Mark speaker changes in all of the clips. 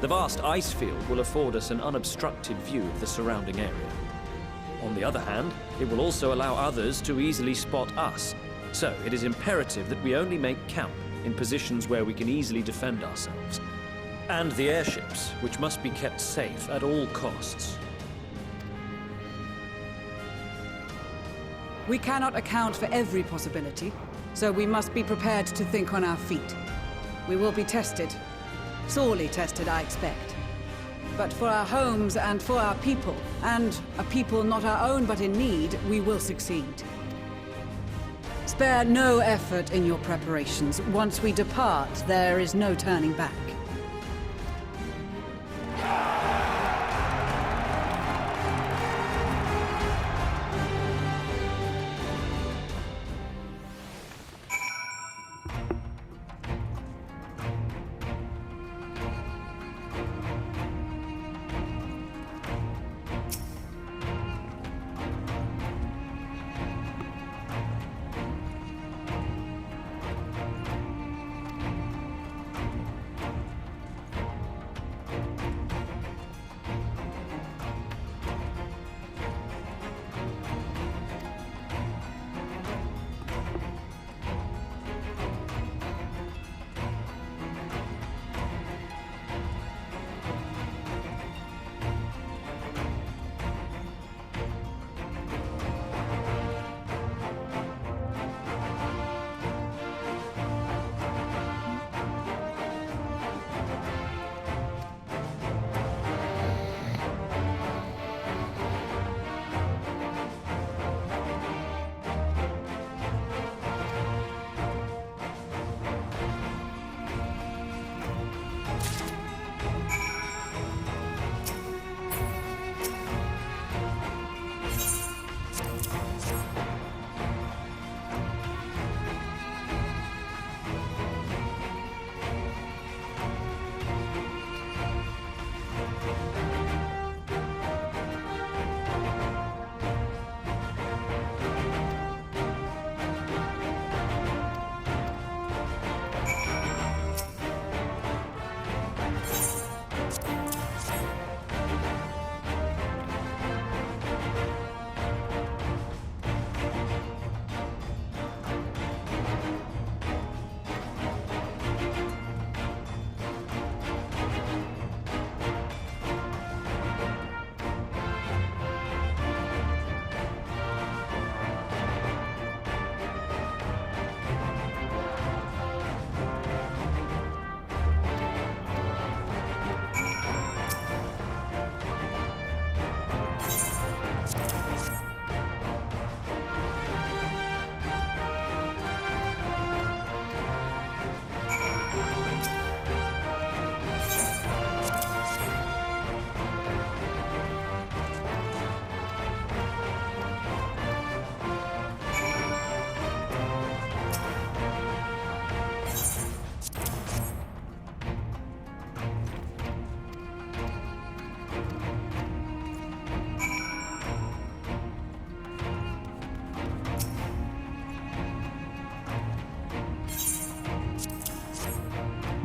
Speaker 1: The vast ice field will afford us an unobstructed view of the surrounding area. On the other hand, it will also allow others to easily spot us. So it is imperative that we only make camp in positions where we can easily defend ourselves. And the airships, which must be kept safe at all costs.
Speaker 2: We cannot account for every possibility, so we must be prepared to think on our feet. We will be tested. Sorely tested, I expect. But for our homes and for our people, and a people not our own but in need, we will succeed. Spare no effort in your preparations. Once we depart, there is no turning back.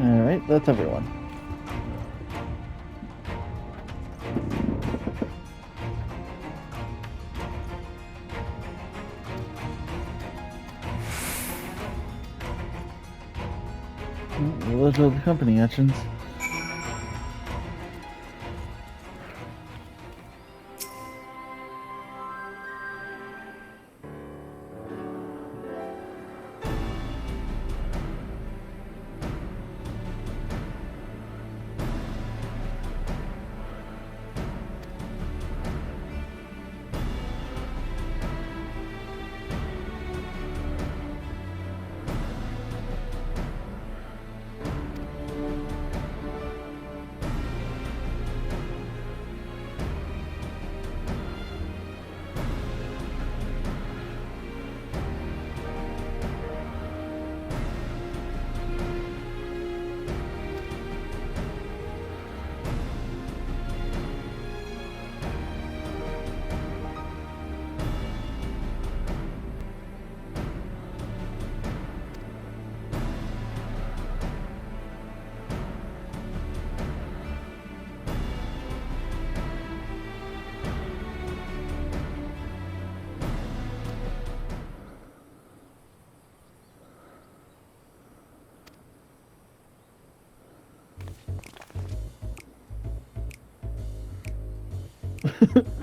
Speaker 3: Alright, that's everyone. Those are the company actions.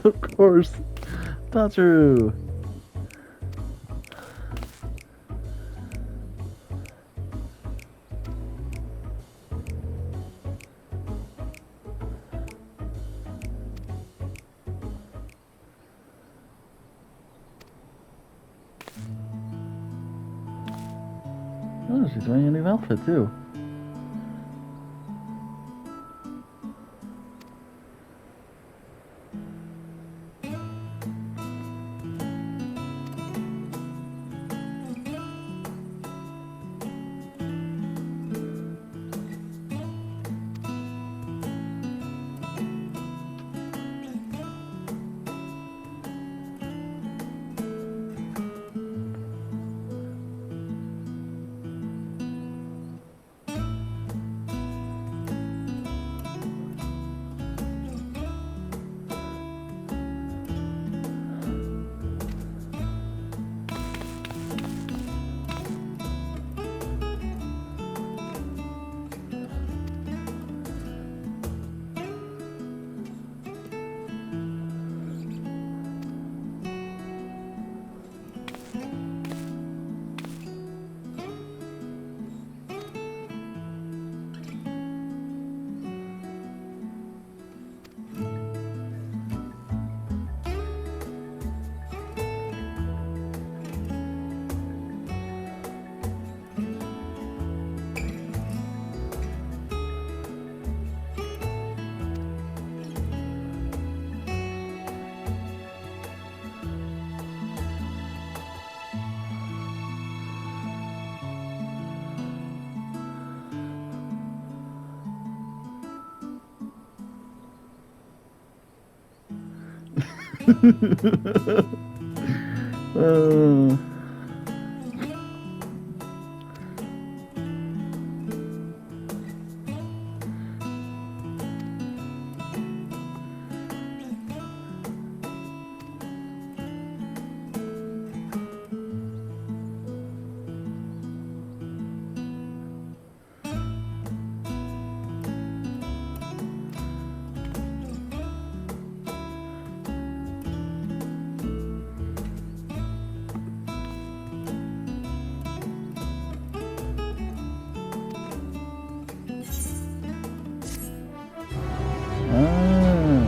Speaker 3: Of course. Tatsu. Oh, she's wearing a new outfit too. uh, ah.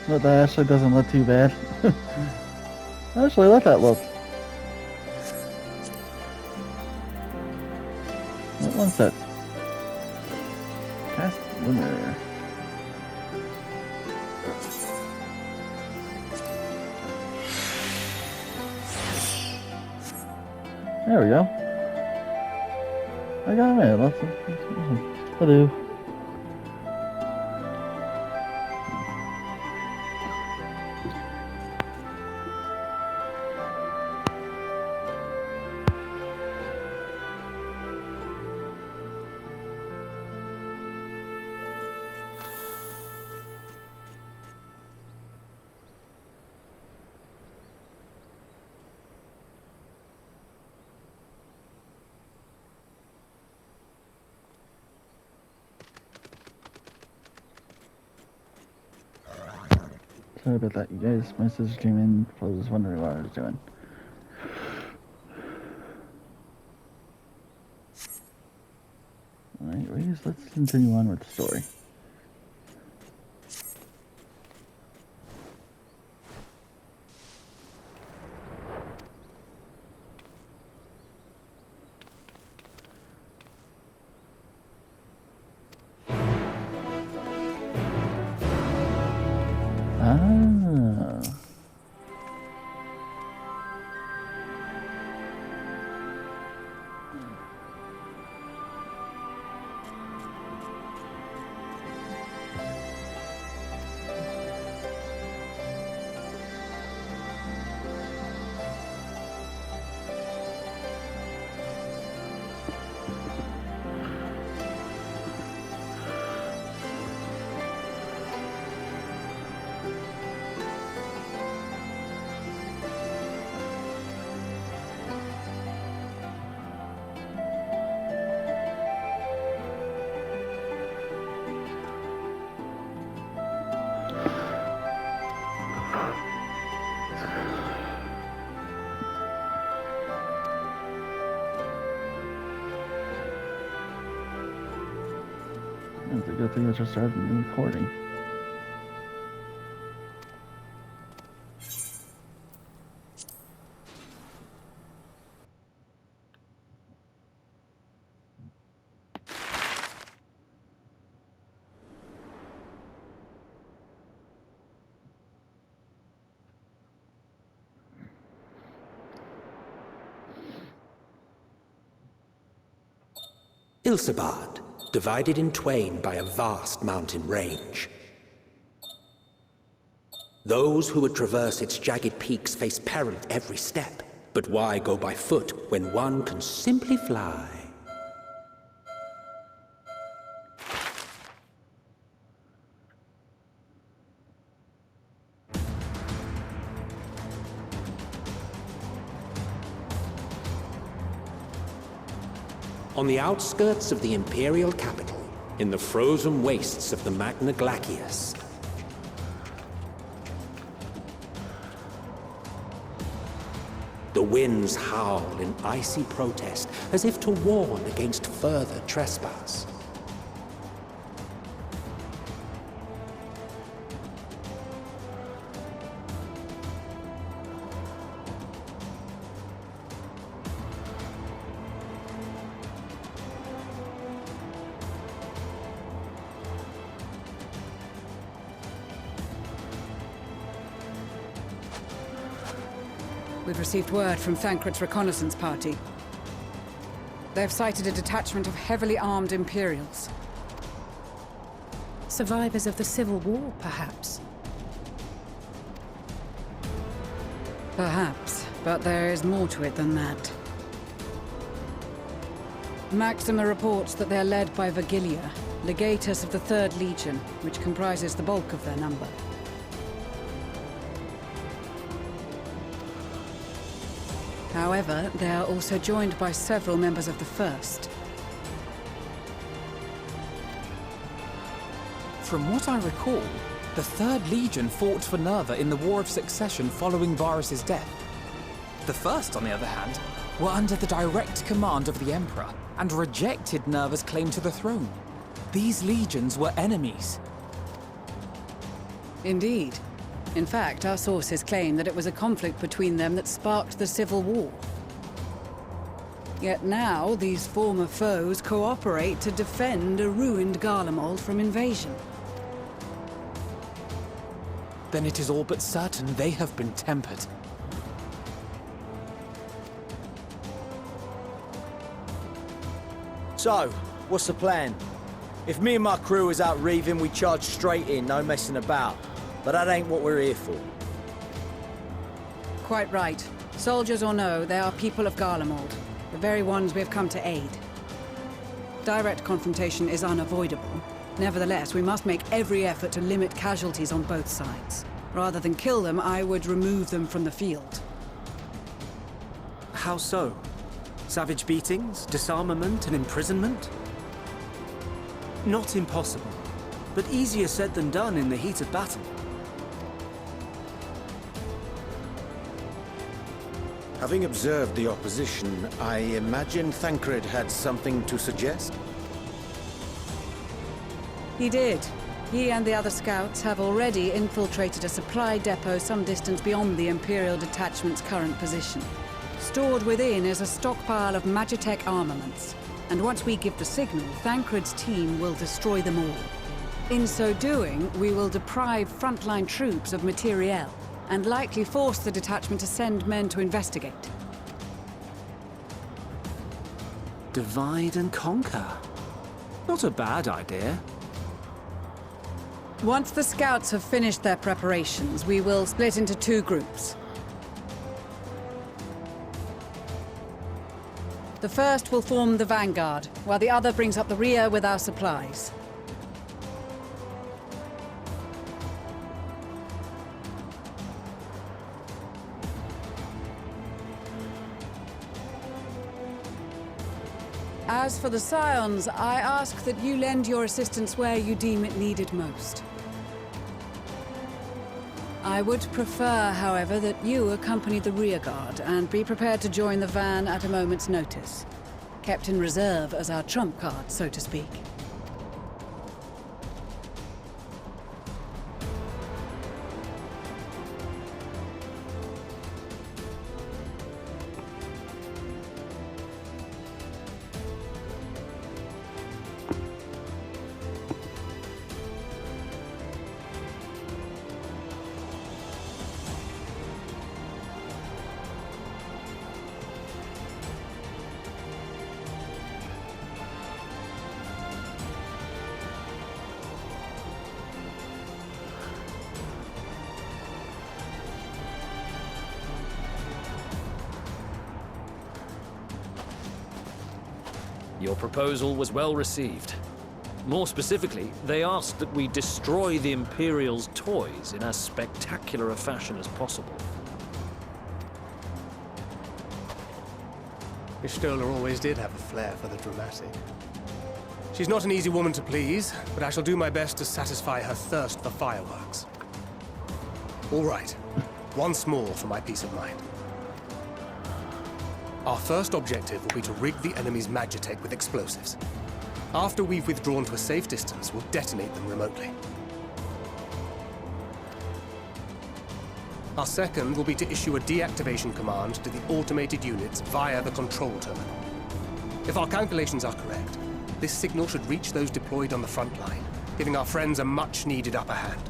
Speaker 3: But that actually doesn't look too bad. I actually like that look. What one's that? Cast winner. There we go. I got it. Let's hello. Sorry about that, you guys. My sister came in. I was wondering what I was doing. Alright, let's continue on with the story. Ah. It's a good thing I just started recording.
Speaker 4: Ilsabard, divided in twain by a vast mountain range. Those who would traverse its jagged peaks face peril at every step. But why go by foot when one can simply fly? On the outskirts of the Imperial capital, in the frozen wastes of the Magna Glacius, the winds howl in icy protest, as if to warn against further trespass.
Speaker 2: We've received word from Thancred's reconnaissance party. They've sighted a detachment of heavily armed Imperials.
Speaker 5: Survivors of the Civil War, perhaps?
Speaker 2: Perhaps, but there is more to it than that. Maxima reports that they're led by Vergilia, legatus of the 3rd Legion, which comprises the bulk of their number. However, they are also joined by several members of the 1st.
Speaker 6: From what I recall, the 3rd Legion fought for Nerva in the War of Succession following Varus's death. The 1st, on the other hand, were under the direct command of the Emperor and rejected Nerva's claim to the throne. These legions were enemies.
Speaker 2: Indeed. In fact, our sources claim that it was a conflict between them that sparked the Civil War. Yet now, these former foes cooperate to defend a ruined Garlemald from invasion.
Speaker 6: Then it is all but certain they have been tempered.
Speaker 7: So, what's the plan? If me and my crew is out reaving, we charge straight in, no messing about. But that ain't what we're here for.
Speaker 2: Quite right. Soldiers or no, they are people of Garlemald, the very ones we have come to aid. Direct confrontation is unavoidable. Nevertheless, we must make every effort to limit casualties on both sides. Rather than kill them, I would remove them from the field.
Speaker 1: How so? Savage beatings, disarmament, and imprisonment? Not impossible, but easier said than done in the heat of battle.
Speaker 8: Having observed the opposition, I imagine Thancred had something to suggest?
Speaker 2: He did. He and the other scouts have already infiltrated a supply depot some distance beyond the Imperial detachment's current position. Stored within is a stockpile of Magitech armaments, and once we give the signal, Thancred's team will destroy them all. In so doing, we will deprive frontline troops of materiel, and likely force the detachment to send men to investigate.
Speaker 1: Divide and conquer. Not a bad idea.
Speaker 2: Once the scouts have finished their preparations, we will split into 2 groups. The first will form the vanguard, while the other brings up the rear with our supplies. As for the Scions, I ask that you lend your assistance where you deem it needed most. I would prefer, however, that you accompany the rearguard and be prepared to join the van at a moment's notice. Kept in reserve as our trump card, so to speak.
Speaker 1: your proposal was well received. More specifically, they asked that we destroy the Imperial's toys in as spectacular a fashion as possible.
Speaker 9: Ishtola always did have a flair for the dramatic. She's not an easy woman to please, but I shall do my best to satisfy her thirst for fireworks. All right, once more for my peace of mind. Our first objective will be to rig the enemy's Magitech with explosives. After we've withdrawn to a safe distance, we'll detonate them remotely. Our second will be to issue a deactivation command to the automated units via the control terminal. If our calculations are correct, this signal should reach those deployed on the front line, giving our friends a much-needed upper hand.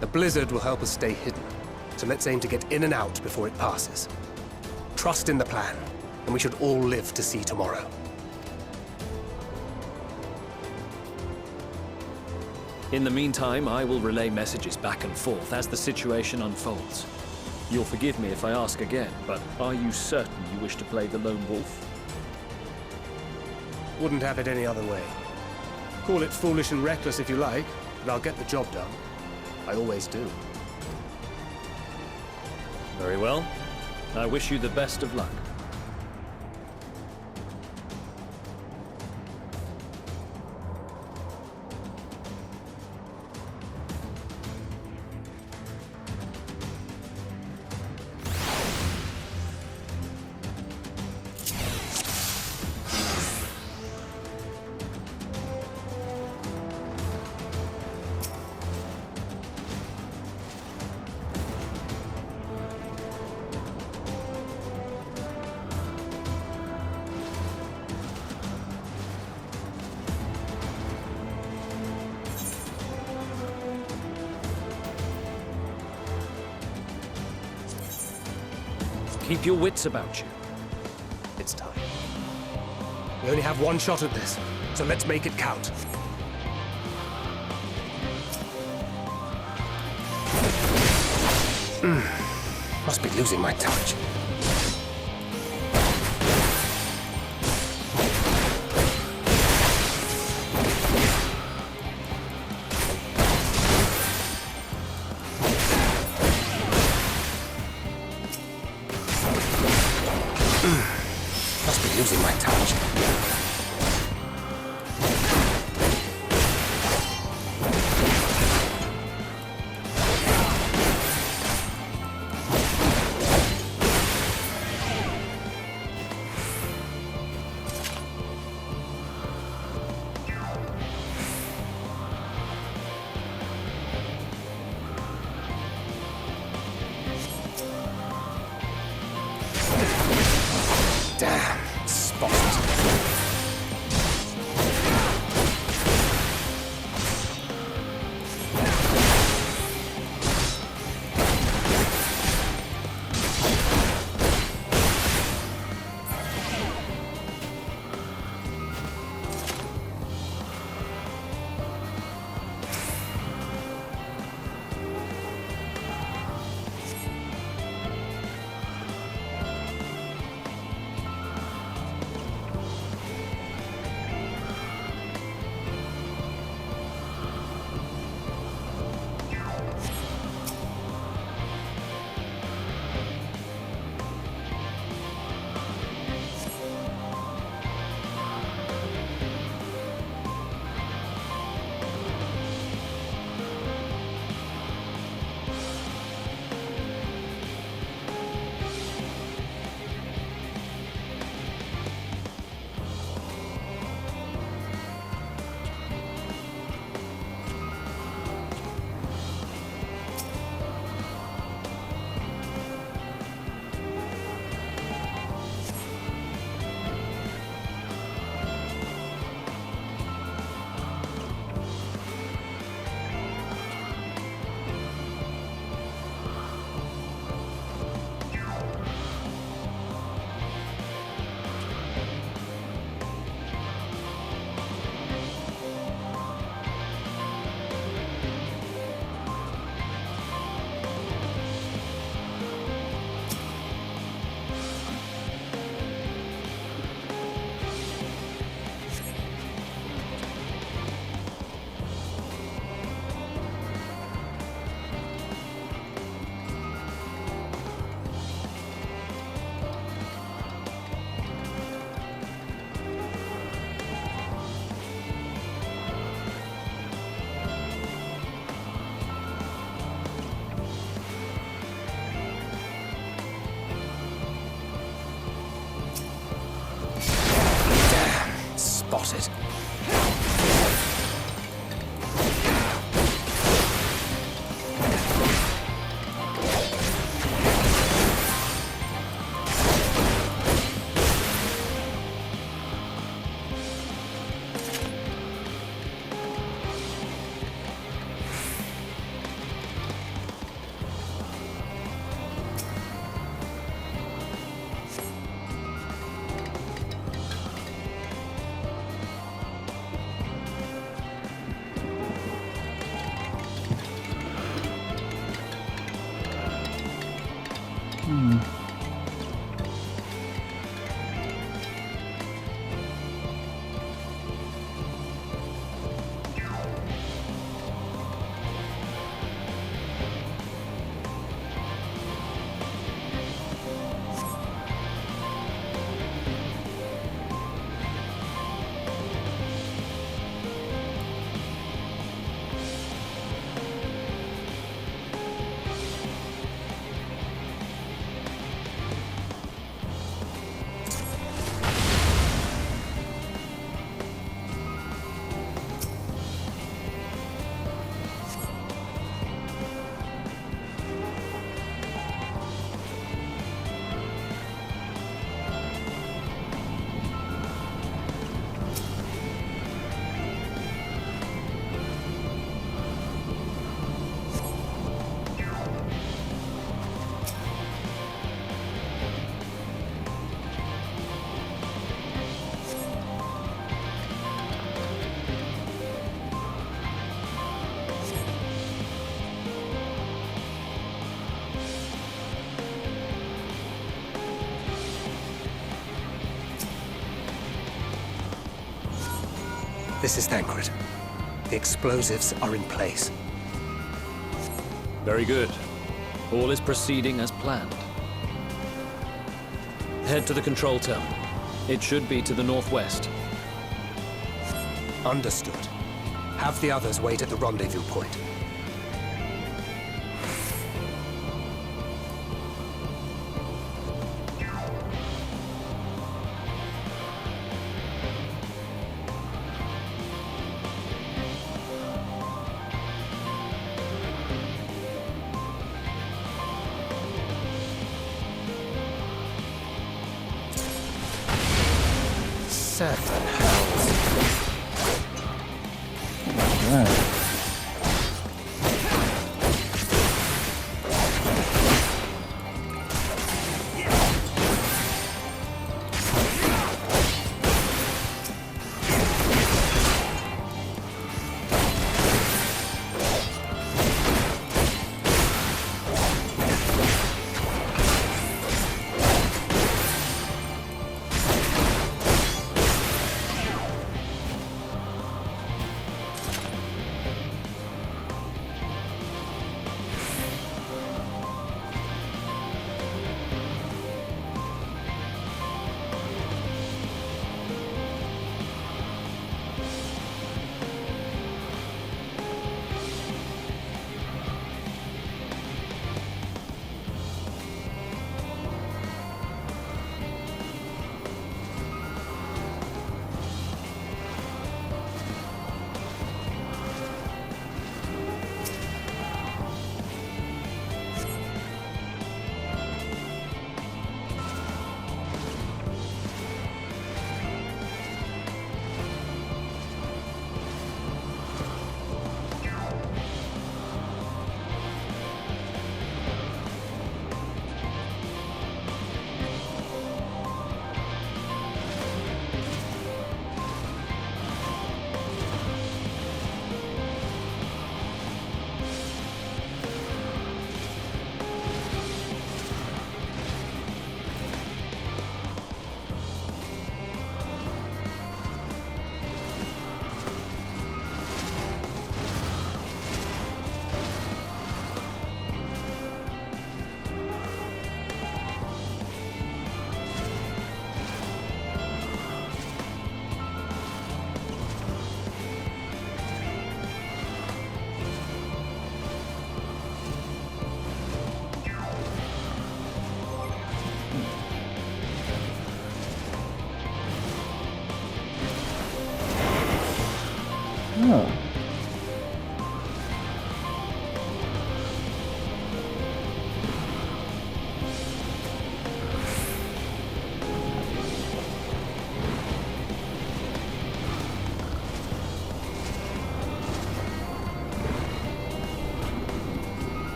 Speaker 9: The blizzard will help us stay hidden, so let's aim to get in and out before it passes. Trust in the plan, and we should all live to see tomorrow.
Speaker 1: In the meantime, I will relay messages back and forth as the situation unfolds. You'll forgive me if I ask again, but are you certain you wish to play the lone wolf?
Speaker 9: Wouldn't have it any other way. Call it foolish and reckless if you like, but I'll get the job done. I always do.
Speaker 1: Very well. I wish you the best of luck. Keep your wits about you.
Speaker 9: It's time. We only have one shot at this, so let's make it count. Must be losing my touch. Must be losing my touch. Damn, spotted. This is Thancred. The explosives are in place.
Speaker 1: Very good. All is proceeding as planned. Head to the control terminal. It should be to the northwest.
Speaker 9: Understood. Have the others wait at the rendezvous point. Seven hells.
Speaker 3: Right.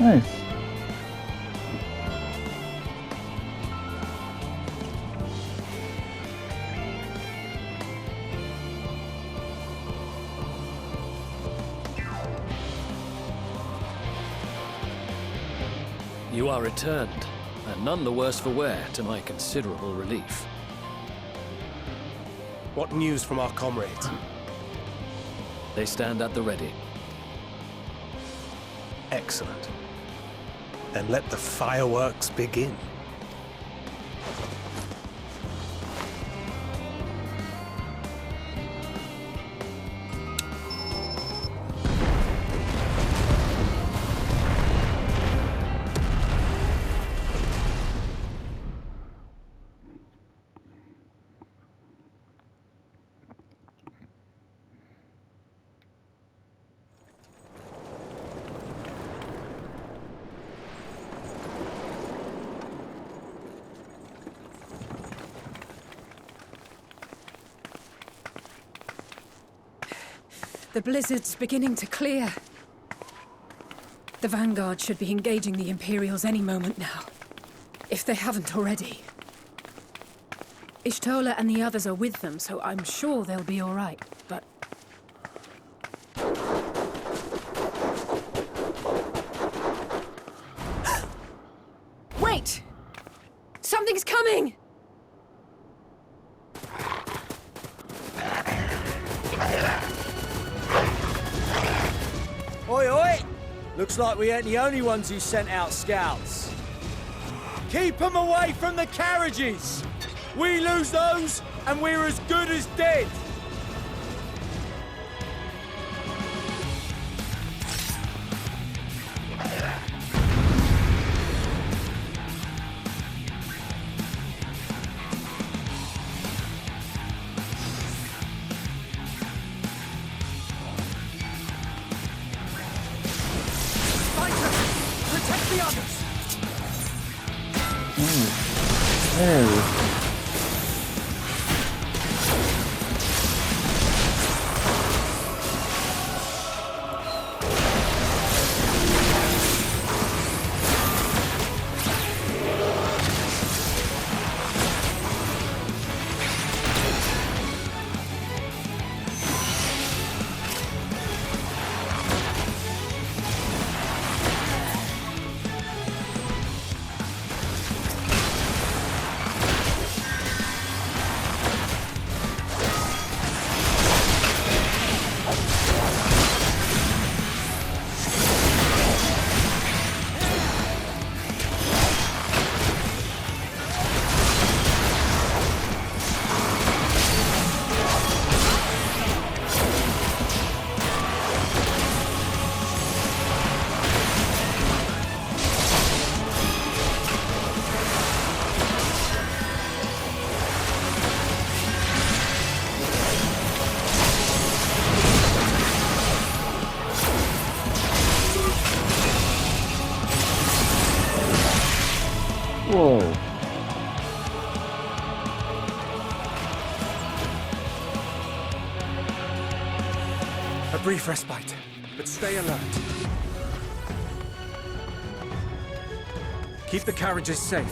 Speaker 3: Nice.
Speaker 1: You are returned, and none the worse for wear, to my considerable relief.
Speaker 9: What news from our comrades?
Speaker 1: They stand at the ready.
Speaker 9: Excellent. Then let the fireworks begin.
Speaker 5: The blizzard's beginning to clear. The Vanguard should be engaging the Imperials any moment now, if they haven't already. Ishtola and the others are with them, so I'm sure they'll be all right, but... Wait! Something's coming!
Speaker 7: Oi, oi! Looks like we ain't the only ones who sent out scouts. Keep them away from the carriages! We lose those, and we're as good as dead!
Speaker 3: There. Whoa.
Speaker 9: A brief respite, but stay alert. Keep the carriages safe.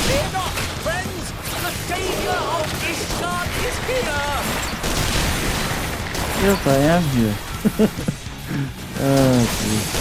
Speaker 7: Fear not, friends! The savior of Ishtar is here!
Speaker 3: Yes, I am here. Oh, geez.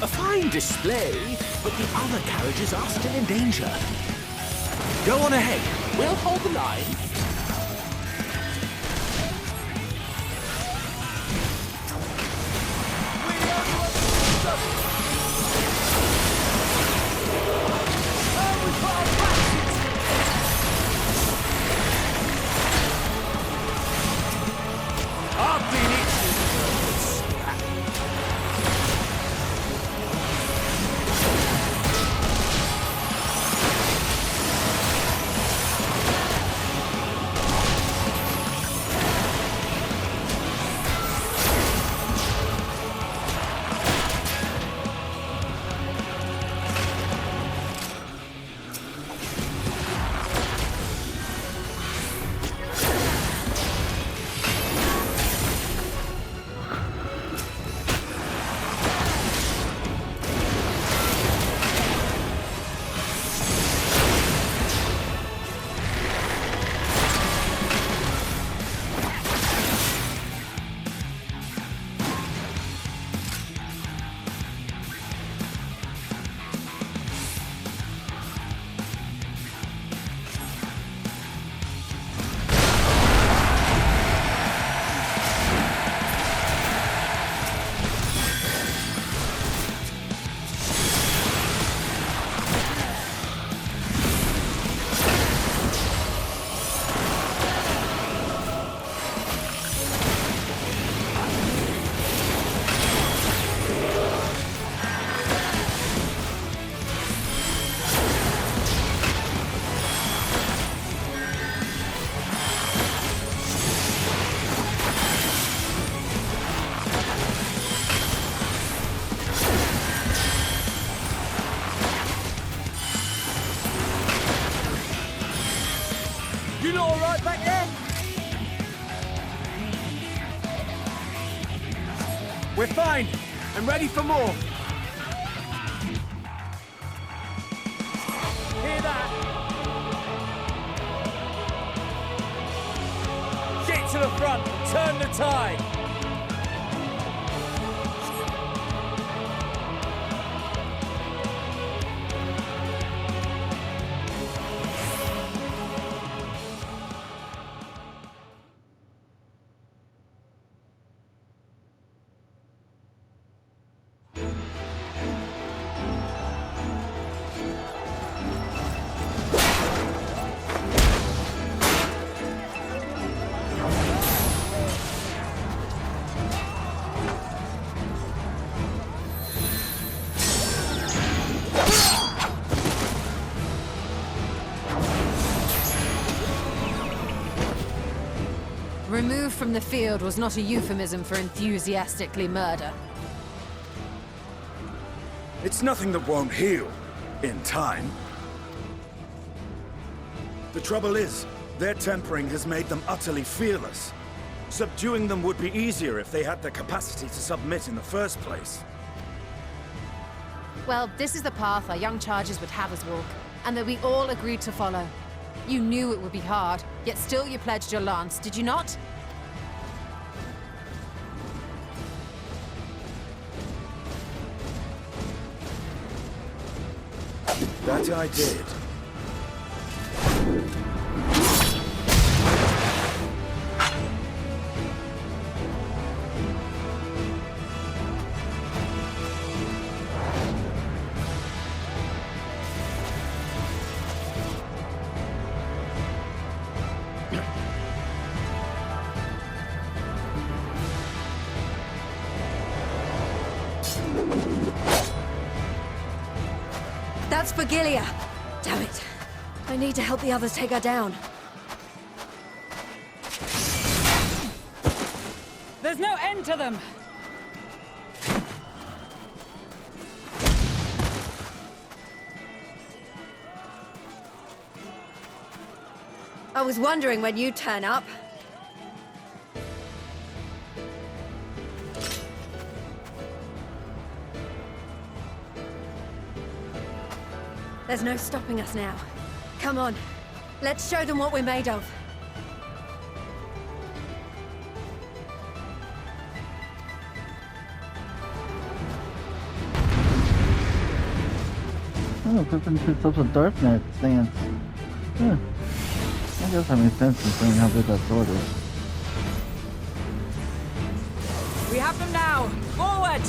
Speaker 10: A fine display, but the other carriages are still in danger. Go on ahead. We'll hold the line.
Speaker 7: I've been itching. You lot all right back there? We're fine and ready for more. Hear that? Get to the front, turn the tide.
Speaker 5: Removed from the field was not a euphemism for enthusiastically murder.
Speaker 11: It's nothing that won't heal in time. The trouble is, their tempering has made them utterly fearless. Subduing them would be easier if they had the capacity to submit in the first place.
Speaker 5: Well, this is the path our young charges would have us walk, and that we all agreed to follow. You knew it would be hard, yet still you pledged your lance, did you not?
Speaker 11: That I did.
Speaker 5: That's for Gilia. Damn it. I need to help the others take her down.
Speaker 2: There's no end to them!
Speaker 5: I was wondering when you'd turn up. There's no stopping us now. Come on, let's show them what we're made of.
Speaker 3: Oh, Pippin picks up a dark knight stance. Yeah. I guess that makes sense considering how big that sword is.
Speaker 2: We have them now! Forward!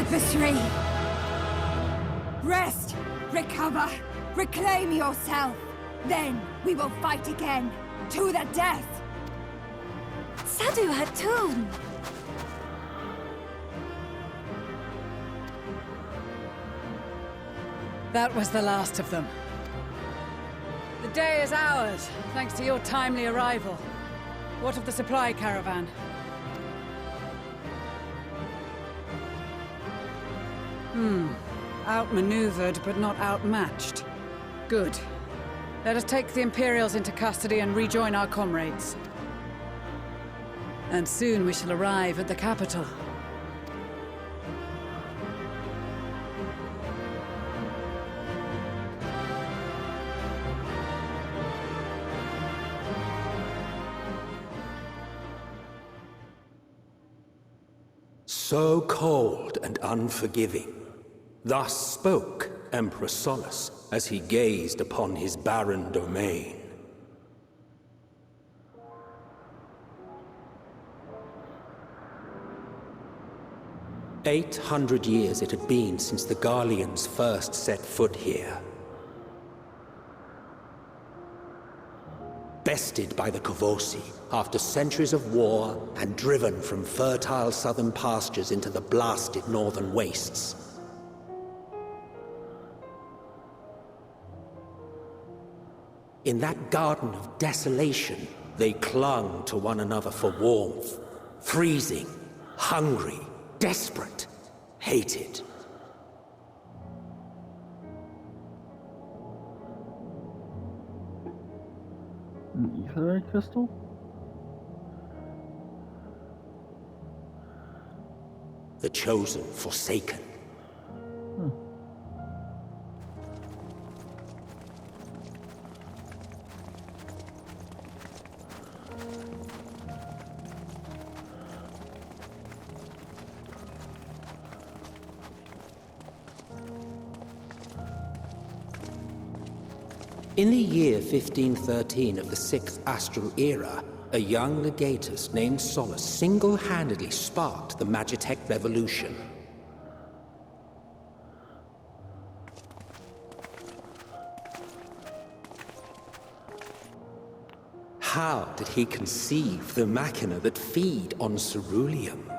Speaker 12: Adversary! Rest! Recover! Reclaim yourself! Then we will fight again! To the death!
Speaker 13: Sadu Hatun!
Speaker 2: That was the last of them. The day is ours, thanks to your timely arrival. What of the supply caravan? Outmaneuvered, but not outmatched. Good. Let us take the Imperials into custody and rejoin our comrades. And soon we shall arrive at the capital.
Speaker 4: So cold and unforgiving. Thus spoke Emperor Solus as he gazed upon his barren domain. "800 years it had been since the Garleans first set foot here. Bested by the Kavosi after centuries of war and driven from fertile southern pastures into the blasted northern wastes. In that garden of desolation, they clung to one another for warmth, freezing, hungry, desperate, hated.
Speaker 3: An etherite crystal?
Speaker 4: The chosen forsaken. In the year 1513 of the 6th Astral Era, a young legatus named Solus single-handedly sparked the Magitech Revolution. How did he conceive the machina that feed on ceruleum?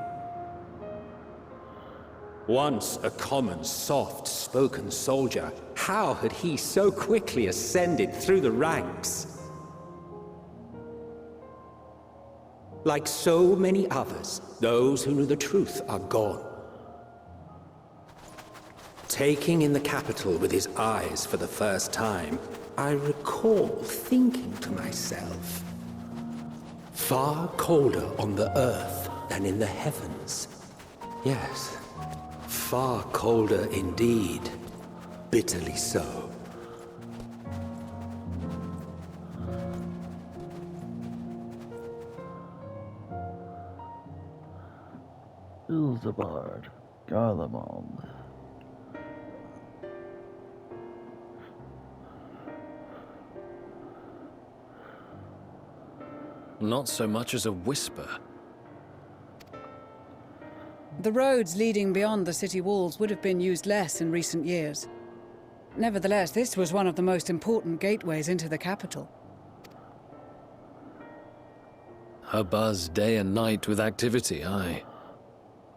Speaker 4: Once a common, soft-spoken soldier, how had he so quickly ascended through the ranks? Like so many others, those who knew the truth are gone. Taking in the capital with his eyes for the first time, I recall thinking to myself, far colder on the earth than in the heavens. Yes, far colder indeed. Bitterly so.
Speaker 3: Ilzabard, Garlemald.
Speaker 1: Not so much as a whisper.
Speaker 2: The roads leading beyond the city walls would have been used less in recent years. Nevertheless, this was one of the most important gateways into the capital.
Speaker 1: A buzz day and night with activity, aye.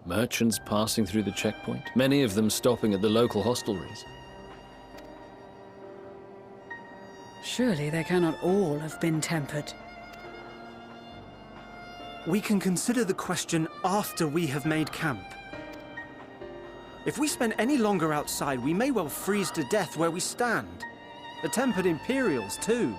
Speaker 1: Merchants passing through the checkpoint, many of them stopping at the local hostelries.
Speaker 2: Surely they cannot all have been tempered.
Speaker 7: We can consider the question after we have made camp. If we spend any longer outside, we may well freeze to death where we stand. The tempered Imperials, too.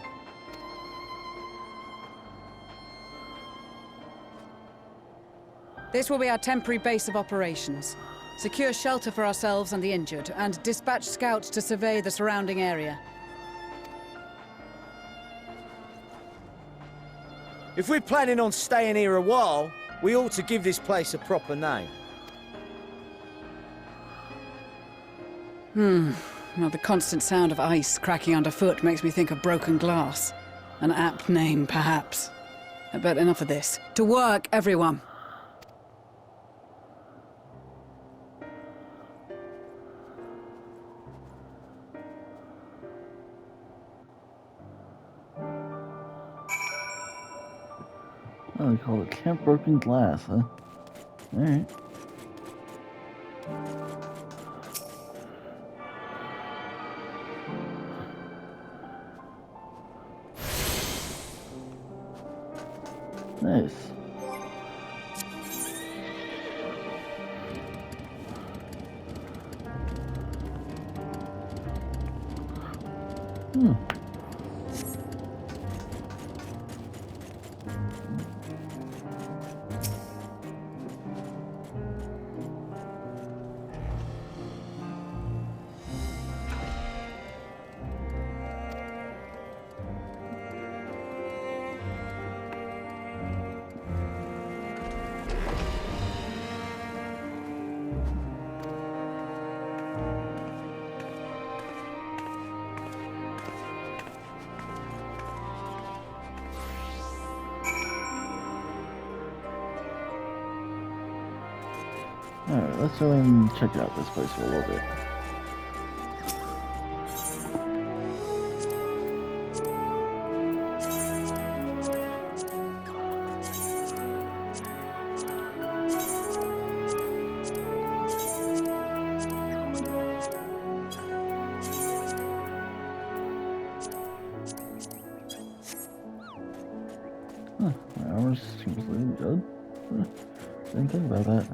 Speaker 2: This will be our temporary base of operations. Secure shelter for ourselves and the injured, and dispatch scouts to survey the surrounding area.
Speaker 7: If we're planning on staying here a while, we ought to give this place a proper name.
Speaker 2: Well, the constant sound of ice cracking underfoot makes me think of broken glass. An apt name, perhaps. But enough of this. To work, everyone!
Speaker 3: Oh, they call it Camp Broken Glass, huh? Alright. Nice. Hmm. Alright, let's go and check out this place for a little bit. Huh, my armor seems really good. Huh, didn't think about that.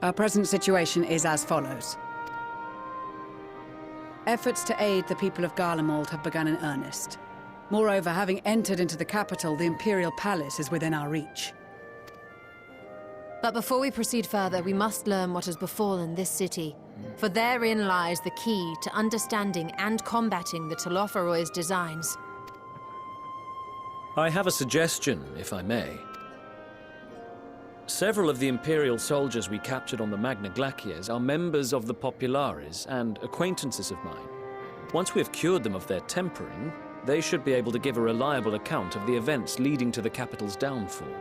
Speaker 2: Our present situation is as follows. Efforts to aid the people of Garlemald have begun in earnest. Moreover, having entered into the capital, the Imperial Palace is within our reach.
Speaker 14: But before we proceed further, we must learn what has befallen this city. For therein lies the key to understanding and combating the Telophoroid's designs.
Speaker 1: I have a suggestion, if I may. Several of the Imperial soldiers we captured on the Magna Glaciers are members of the Populares and acquaintances of mine. Once we have cured them of their tempering, they should be able to give a reliable account of the events leading to the capital's downfall.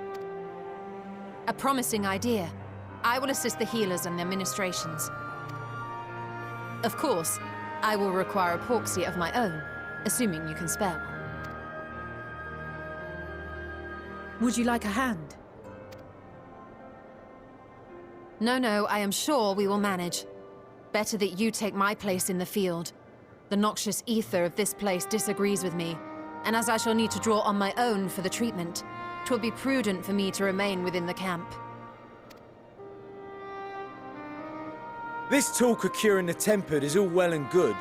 Speaker 14: A promising idea. I will assist the healers and their ministrations. Of course, I will require a proxy of my own, assuming you can spare one.
Speaker 5: Would you like a hand?
Speaker 14: No, I am sure we will manage. Better that you take my place in the field. The noxious ether of this place disagrees with me, and as I shall need to draw on my own for the treatment, 'twill be prudent for me to remain within the camp.
Speaker 15: This talk of curing the tempered is all well and good,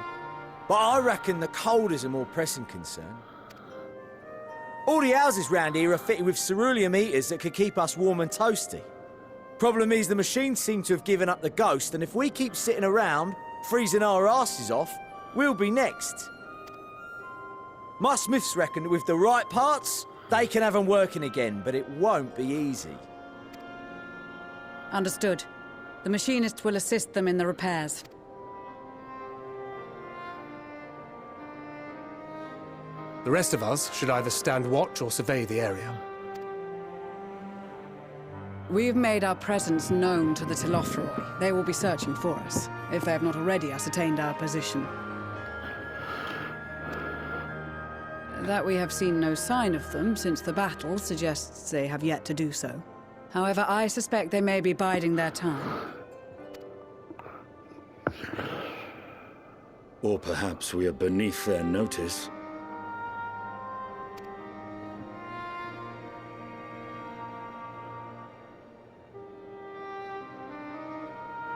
Speaker 15: but I reckon the cold is a more pressing concern. All the houses round here are fitted with ceruleum heaters that could keep us warm and toasty. Problem is, the machines seem to have given up the ghost, and if we keep sitting around, freezing our asses off, we'll be next. My smiths reckon that with the right parts, they can have them working again, but it won't be easy.
Speaker 2: Understood. The machinist will assist them in the repairs.
Speaker 9: The rest of us should either stand watch or survey the area.
Speaker 2: We've made our presence known to the Telothroi. They will be searching for us, if they have not already ascertained our position. That we have seen no sign of them since the battle suggests they have yet to do so. However, I suspect they may be biding their time.
Speaker 11: Or perhaps we are beneath their notice.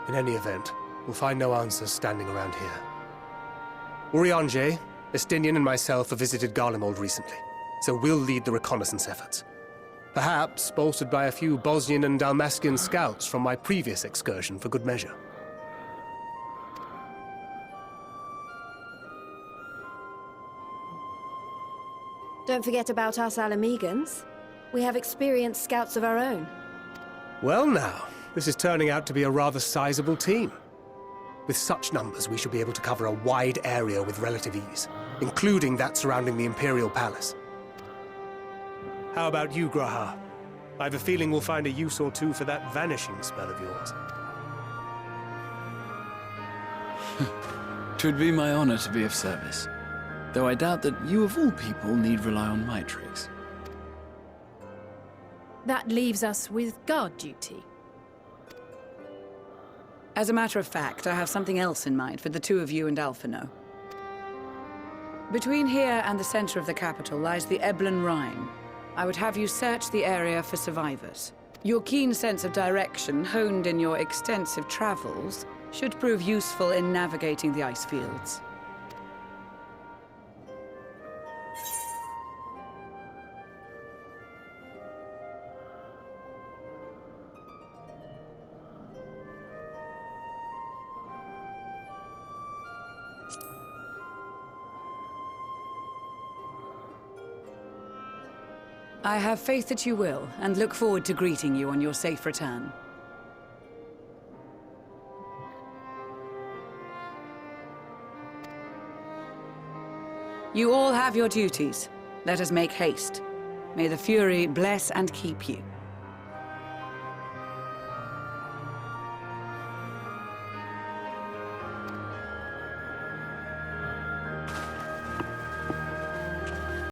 Speaker 9: In any event, we'll find no answers standing around here. Urianger, Estinian and myself have visited Garlemald recently, so we'll lead the reconnaissance efforts. Perhaps bolstered by a few Bosnian and Dalmatian scouts from my previous excursion for good measure.
Speaker 13: Don't forget about us Alamegans. We have experienced scouts of our own.
Speaker 9: Well now, this is turning out to be a rather sizable team. With such numbers, we should be able to cover a wide area with relative ease, including that surrounding the Imperial Palace. How about you, Graha? I have a feeling we'll find a use or two for that vanishing spell of yours.
Speaker 16: 'Twould be my honor to be of service, though I doubt that you of all people need rely on my tricks.
Speaker 5: That leaves us with guard duty.
Speaker 2: As a matter of fact, I have something else in mind for the two of you and Alphino. Between here and the center of the capital lies the Eblan Rhine. I would have you search the area for survivors. Your keen sense of direction, honed in your extensive travels, should prove useful in navigating the ice fields. I have faith that you will, and look forward to greeting you on your safe return. You all have your duties. Let us make haste. May the Fury bless and keep you.